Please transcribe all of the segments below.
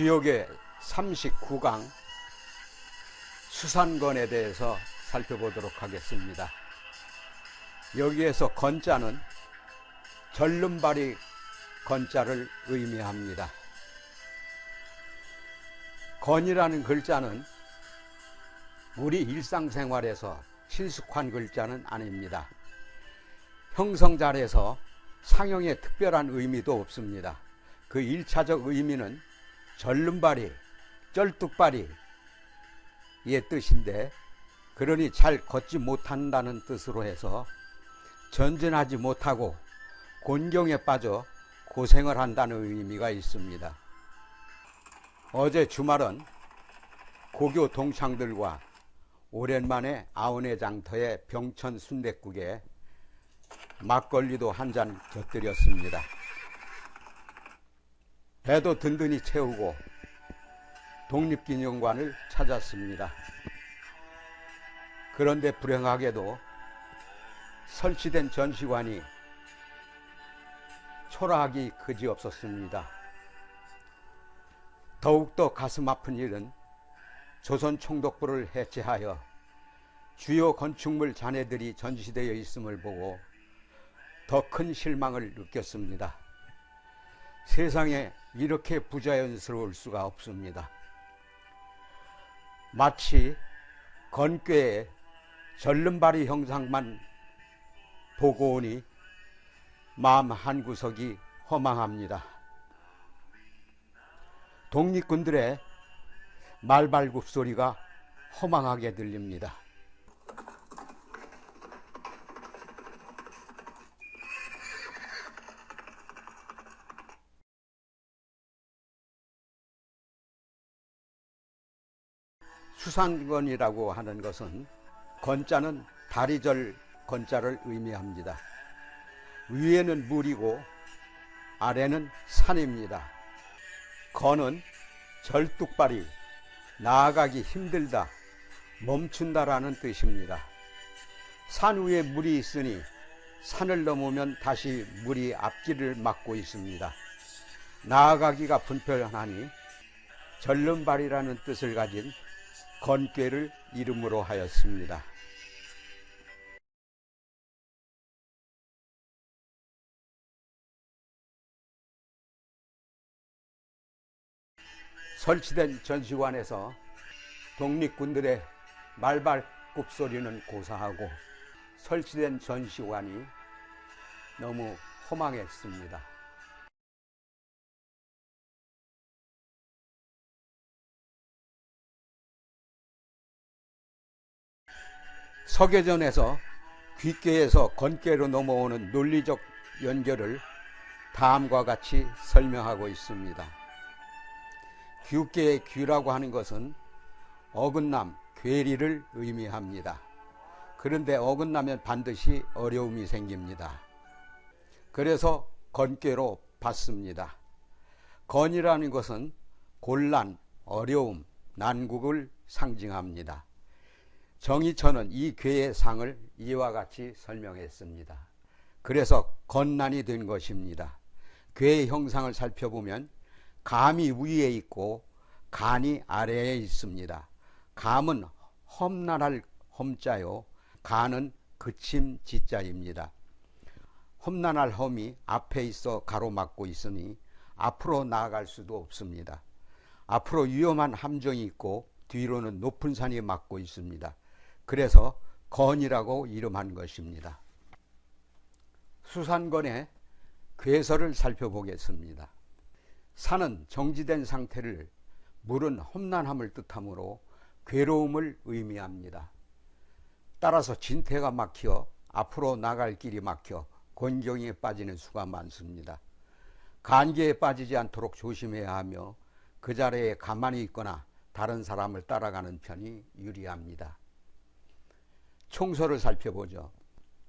주역의 39강 수산건에 대해서 살펴보도록 하겠습니다. 여기에서 건자는 절름발이 건자를 의미합니다. 건이라는 글자는 우리 일상생활에서 친숙한 글자는 아닙니다. 형성잘해서 상형에 특별한 의미도 없습니다. 그 1차적 의미는 절름발이, 쩔뚝발이 의 뜻인데, 그러니 잘 걷지 못한다는 뜻으로 해서 전진하지 못하고 곤경에 빠져 고생을 한다는 의미가 있습니다. 어제 주말은 고교 동창들과 오랜만에 아우네 장터의 병천 순댓국에 막걸리도 한 잔 곁들였습니다. 배도 든든히 채우고 독립기념관을 찾았습니다. 그런데 불행하게도 설치된 전시관이 초라하기 그지없었습니다. 더욱더 가슴 아픈 일은 조선총독부를 해체하여 주요 건축물 잔해들이 전시되어 있음을 보고 더 큰 실망을 느꼈습니다. 세상에 이렇게 부자연스러울 수가 없습니다. 마치 건꾀의 절름발이 형상만 보고 오니 마음 한구석이 허망합니다. 독립군들의 말발굽 소리가 허망하게 들립니다. 수산건이라고 하는 것은 건자는 다리절 건자를 의미합니다. 위에는 물이고 아래는 산입니다. 건은 절뚝발이, 나아가기 힘들다, 멈춘다라는 뜻입니다. 산 위에 물이 있으니 산을 넘으면 다시 물이 앞길을 막고 있습니다. 나아가기가 불편하니 절름발이라는 뜻을 가진 건꾀를 이름으로 하였습니다. 설치된 전시관에서 독립군들의 말발굽 소리는 고사하고 설치된 전시관이 너무 허망했습니다. 서계전에서 귓괴에서 건괴로 넘어오는 논리적 연결을 다음과 같이 설명하고 있습니다. 귀괴의 귀라고 하는 것은 어긋남, 괴리를 의미합니다. 그런데 어긋나면 반드시 어려움이 생깁니다. 그래서 건괴로 봤습니다. 건이라는 것은 곤란, 어려움, 난국을 상징합니다. 정의천은 이 괴의 상을 이와 같이 설명했습니다. 그래서 건난이 된 것입니다. 괴의 형상을 살펴보면 감이 위에 있고 간이 아래에 있습니다. 감은 험난할 험자요, 간은 그침 지자입니다. 험난할 험이 앞에 있어 가로막고 있으니 앞으로 나아갈 수도 없습니다. 앞으로 위험한 함정이 있고 뒤로는 높은 산이 막고 있습니다. 그래서 건이라고 이름한 것입니다. 수산건의 괴설을 살펴보겠습니다. 산은 정지된 상태를, 물은 험난함을 뜻하므로 괴로움을 의미합니다. 따라서 진퇴가 막혀 앞으로 나갈 길이 막혀 곤경에 빠지는 수가 많습니다. 간계에 빠지지 않도록 조심해야 하며 그 자리에 가만히 있거나 다른 사람을 따라가는 편이 유리합니다. 총서를 살펴보죠.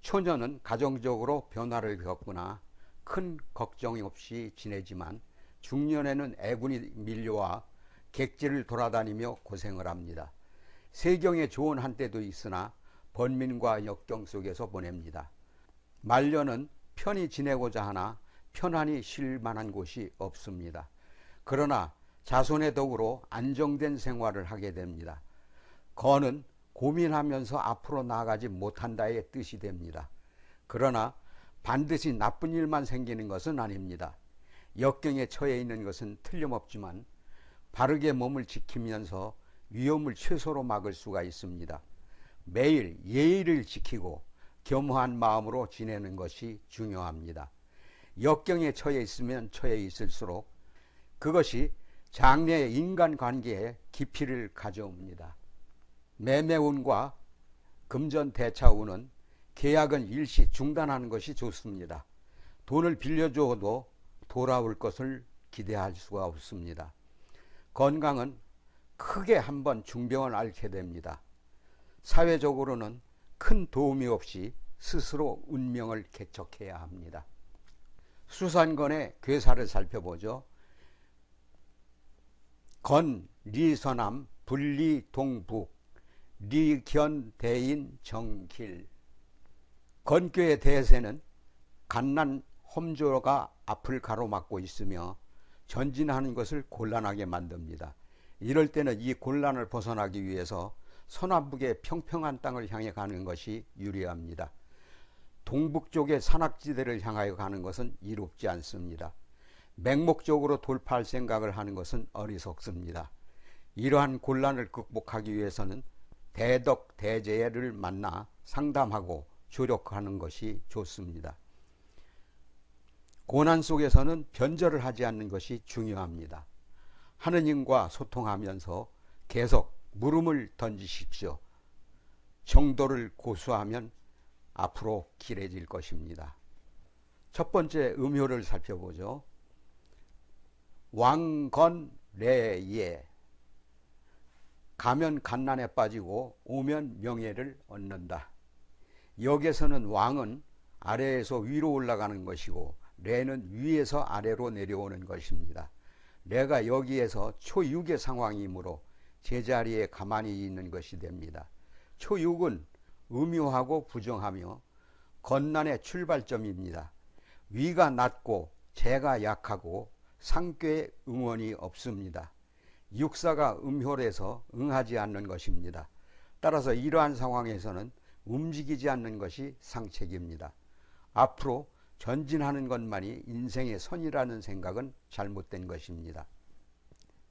초년은 가정적으로 변화를 겪거나 큰 걱정이 없이 지내지만 중년에는 애군이 밀려와 객지를 돌아다니며 고생을 합니다. 세경에 좋은 한때도 있으나 번민과 역경 속에서 보냅니다. 말년은 편히 지내고자 하나 편안히 쉴 만한 곳이 없습니다. 그러나 자손의 덕으로 안정된 생활을 하게 됩니다. 건은 고민하면서 앞으로 나아가지 못한다의 뜻이 됩니다. 그러나 반드시 나쁜 일만 생기는 것은 아닙니다. 역경에 처해 있는 것은 틀림없지만 바르게 몸을 지키면서 위험을 최소로 막을 수가 있습니다. 매일 예의를 지키고 겸허한 마음으로 지내는 것이 중요합니다. 역경에 처해 있으면 처해 있을수록 그것이 장래의 인간관계에 깊이를 가져옵니다. 매매운과 금전대차운은 계약은 일시 중단하는 것이 좋습니다. 돈을 빌려줘도 돌아올 것을 기대할 수가 없습니다. 건강은 크게 한번 중병을 앓게 됩니다. 사회적으로는 큰 도움이 없이 스스로 운명을 개척해야 합니다. 수산건의 괴사를 살펴보죠. 건, 리서남, 분리, 동북, 리견, 대인, 정길. 건교의 대세는 갓난 험조가 앞을 가로막고 있으며 전진하는 것을 곤란하게 만듭니다. 이럴 때는 이 곤란을 벗어나기 위해서 서남북의 평평한 땅을 향해 가는 것이 유리합니다. 동북쪽의 산악지대를 향하여 가는 것은 이롭지 않습니다. 맹목적으로 돌파할 생각을 하는 것은 어리석습니다. 이러한 곤란을 극복하기 위해서는 대덕 대제를 만나 상담하고 조력하는 것이 좋습니다. 고난 속에서는 변절을 하지 않는 것이 중요합니다. 하느님과 소통하면서 계속 물음을 던지십시오. 정도를 고수하면 앞으로 길해질 것입니다. 첫 번째 음효를 살펴보죠. 왕건래예. 가면 갓난에 빠지고 오면 명예를 얻는다. 여기에서는 왕은 아래에서 위로 올라가는 것이고 레는 위에서 아래로 내려오는 것입니다. 레가 여기에서 초6의 상황이므로 제자리에 가만히 있는 것이 됩니다. 초6은 음유하고 부정하며 건난의 출발점입니다. 위가 낮고 재가 약하고 상꾀에 응원이 없습니다. 육사가 음효래서 응하지 않는 것입니다. 따라서 이러한 상황에서는 움직이지 않는 것이 상책입니다. 앞으로 전진하는 것만이 인생의 선이라는 생각은 잘못된 것입니다.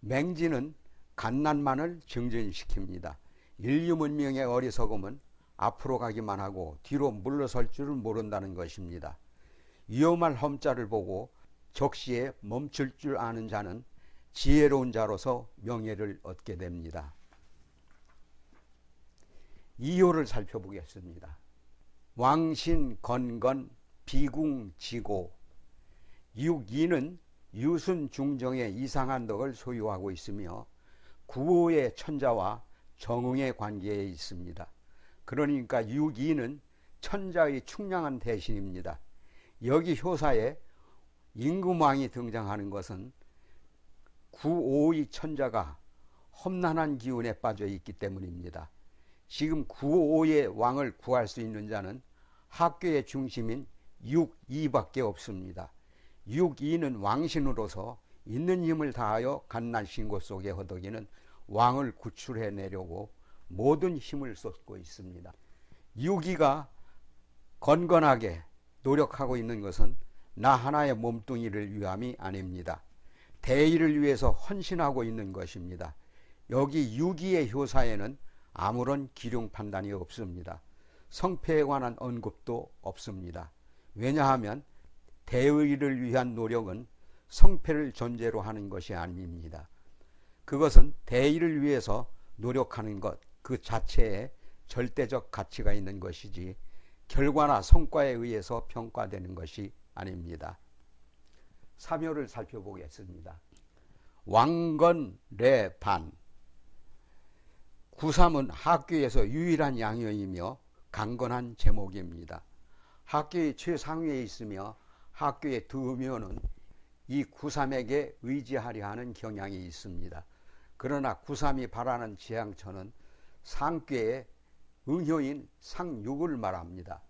맹지는 갓난만을 증진시킵니다. 인류 문명의 어리석음은 앞으로 가기만 하고 뒤로 물러설 줄을 모른다는 것입니다. 위험할 험자를 보고 적시에 멈출 줄 아는 자는 지혜로운 자로서 명예를 얻게 됩니다. 2호를 살펴보겠습니다. 왕신 건건 비궁지고. 6이는 유순중정의 이상한 덕을 소유하고 있으며 9호의 천자와 정응의 관계에 있습니다. 그러니까 6이는 천자의 충량한 대신입니다. 여기 효사에 임금왕이 등장하는 것은 9, 5의 천자가 험난한 기운에 빠져 있기 때문입니다. 지금 9, 5의 왕을 구할 수 있는 자는 학교의 중심인 6, 2밖에 없습니다. 6, 2는 왕신으로서 있는 힘을 다하여 갓난신고 속에 허덕이는 왕을 구출해내려고 모든 힘을 쏟고 있습니다. 6, 2가 건건하게 노력하고 있는 것은 나 하나의 몸뚱이를 위함이 아닙니다. 대의를 위해서 헌신하고 있는 것입니다. 여기 6, 2의 효사에는 아무런 기륭 판단이 없습니다. 성패에 관한 언급도 없습니다. 왜냐하면 대의를 위한 노력은 성패를 전제로 하는 것이 아닙니다. 그것은 대의를 위해서 노력하는 것 그 자체에 절대적 가치가 있는 것이지 결과나 성과에 의해서 평가되는 것이 아닙니다. 3효를 살펴보겠습니다. 왕건래반. 9.3은 학교에서 유일한 양형이며 강건한 제목입니다. 학교의 최상위에 있으며 학교의 득묘는 이 9.3에게 의지하려 하는 경향이 있습니다. 그러나 9.3이 바라는 지향처는 상괴의 응효인 상육을 말합니다.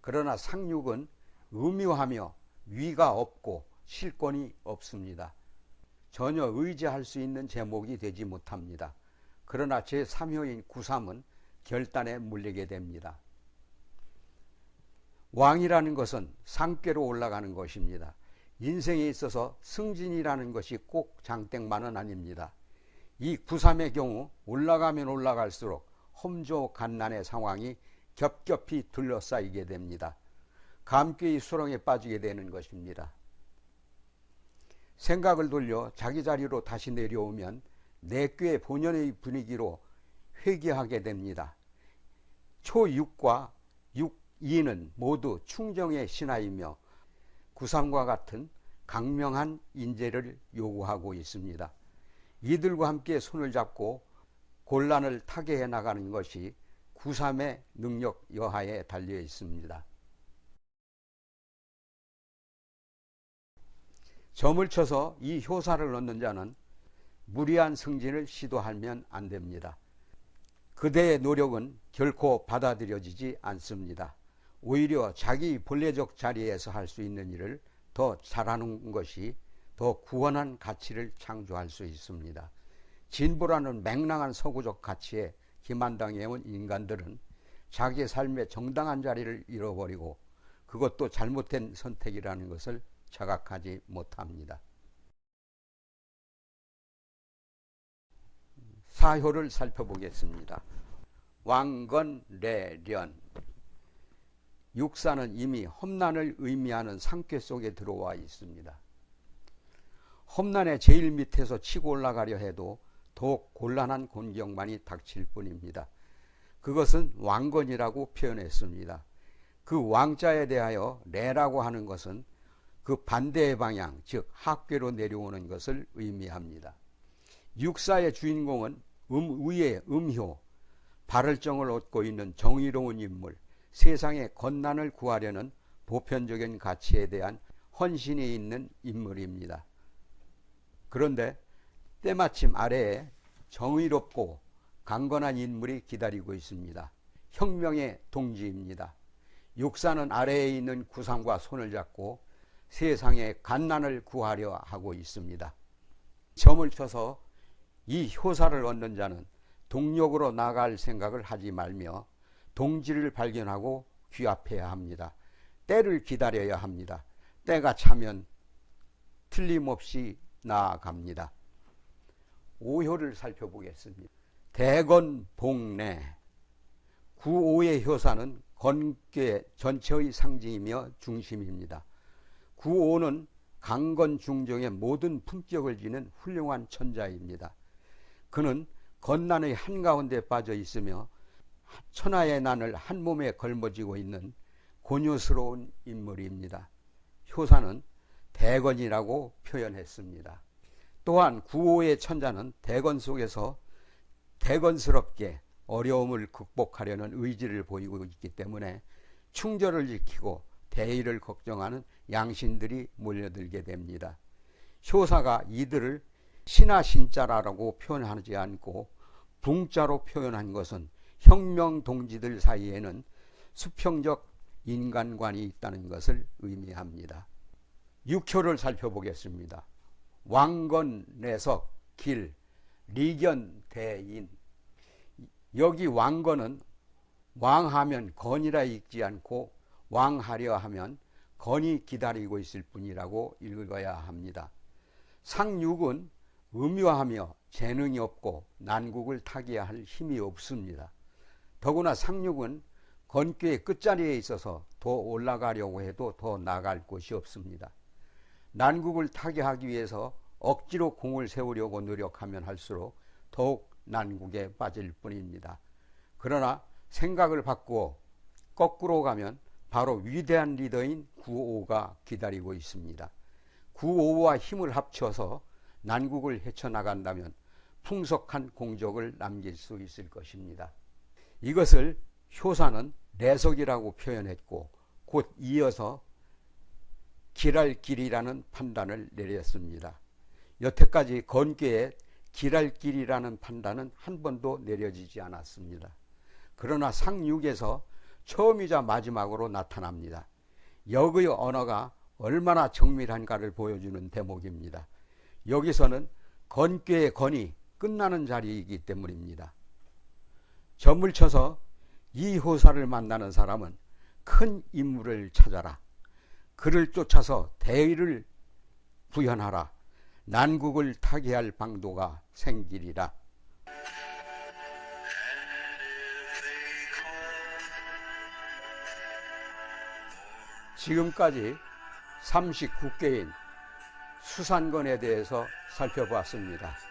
그러나 상육은 음유하며 위가 없고 실권이 없습니다. 전혀 의지할 수 있는 제목이 되지 못합니다. 그러나 제3효인 구삼은 결단에 물리게 됩니다. 왕이라는 것은 상궤로 올라가는 것입니다. 인생에 있어서 승진이라는 것이 꼭 장땡만은 아닙니다. 이 구삼의 경우 올라가면 올라갈수록 험조간난의 상황이 겹겹이 둘러싸이게 됩니다. 감꾀의 수렁에 빠지게 되는 것입니다. 생각을 돌려 자기 자리로 다시 내려오면 내꾀의 본연의 분위기로 회귀하게 됩니다. 초6과 6.2는 모두 충정의 신하이며 구삼과 같은 강명한 인재를 요구하고 있습니다. 이들과 함께 손을 잡고 곤란을 타개해 나가는 것이 구삼의 능력 여하에 달려 있습니다. 점을 쳐서 이 효사를 얻는 자는 무리한 승진을 시도하면 안 됩니다. 그대의 노력은 결코 받아들여지지 않습니다. 오히려 자기 본래적 자리에서 할 수 있는 일을 더 잘하는 것이 더 구원한 가치를 창조할 수 있습니다. 진보라는 맹랑한 서구적 가치에 기만당해온 인간들은 자기 삶의 정당한 자리를 잃어버리고 그것도 잘못된 선택이라는 것을 자각하지 못합니다. 사효를 살펴보겠습니다. 왕건례련. 육사는 이미 험난을 의미하는 상쾌 속에 들어와 있습니다. 험난의 제일 밑에서 치고 올라가려 해도 더욱 곤란한 곤경만이 닥칠 뿐입니다. 그것은 왕건이라고 표현했습니다. 그 왕자에 대하여 레라고 하는 것은 그 반대의 방향, 즉 하괴로 내려오는 것을 의미합니다. 육사의 주인공은 의의 음효, 발을정을 얻고 있는 정의로운 인물, 세상의 건난을 구하려는 보편적인 가치에 대한 헌신이 있는 인물입니다. 그런데 때마침 아래에 정의롭고 강건한 인물이 기다리고 있습니다. 혁명의 동지입니다. 육사는 아래에 있는 구삼과 손을 잡고 세상의 간난을 구하려 하고 있습니다. 점을 쳐서 이 효사를 얻는 자는 동력으로 나갈 생각을 하지 말며 동지를 발견하고 귀합해야 합니다. 때를 기다려야 합니다. 때가 차면 틀림없이 나아갑니다. 오효를 살펴보겠습니다. 대건복례. 구오의 효사는 건괴 전체의 상징이며 중심입니다. 구오는 강건중정의 모든 품격을 지닌 훌륭한 천자입니다. 그는 건난의 한가운데 빠져 있으며 천하의 난을 한 몸에 걸머쥐고 있는 곤유스러운 인물입니다. 효사는 대건이라고 표현했습니다. 또한 구오의 천자는 대건 속에서 대건스럽게 어려움을 극복하려는 의지를 보이고 있기 때문에 충절을 지키고 대의를 걱정하는 양신들이 몰려들게 됩니다. 효사가 이들을 신하신자라고 표현하지 않고 붕자로 표현한 것은 혁명 동지들 사이에는 수평적 인간관이 있다는 것을 의미합니다. 육효를 살펴보겠습니다. 왕건, 내석, 길, 리견, 대인. 여기 왕건은 왕하면 건이라 읽지 않고 왕하려 하면 건이 기다리고 있을 뿐이라고 읽어야 합니다. 상육은 음요하며 재능이 없고 난국을 타개야 할 힘이 없습니다. 더구나 상육은 건괴의 끝자리에 있어서 더 올라가려고 해도 더 나갈 곳이 없습니다. 난국을 타개하기 위해서 억지로 공을 세우려고 노력하면 할수록 더욱 난국에 빠질 뿐입니다. 그러나 생각을 바꾸어 거꾸로 가면 바로 위대한 리더인 구오가 기다리고 있습니다. 구오와 힘을 합쳐서 난국을 헤쳐나간다면 풍속한 공적을 남길 수 있을 것입니다. 이것을 효사는 내석이라고 표현했고 곧 이어서 길할 길이라는 판단을 내렸습니다. 여태까지 건괴에 길할 길이라는 판단은 한 번도 내려지지 않았습니다. 그러나 상육에서 처음이자 마지막으로 나타납니다. 역의 언어가 얼마나 정밀한가를 보여주는 대목입니다. 여기서는 건꾀의 건이 끝나는 자리이기 때문입니다. 점을 쳐서 이 효사를 만나는 사람은 큰 인물을 찾아라. 그를 쫓아서 대의를 구현하라. 난국을 타개할 방도가 생기리라. 지금까지 39개인 수산건에 대해서 살펴보았습니다.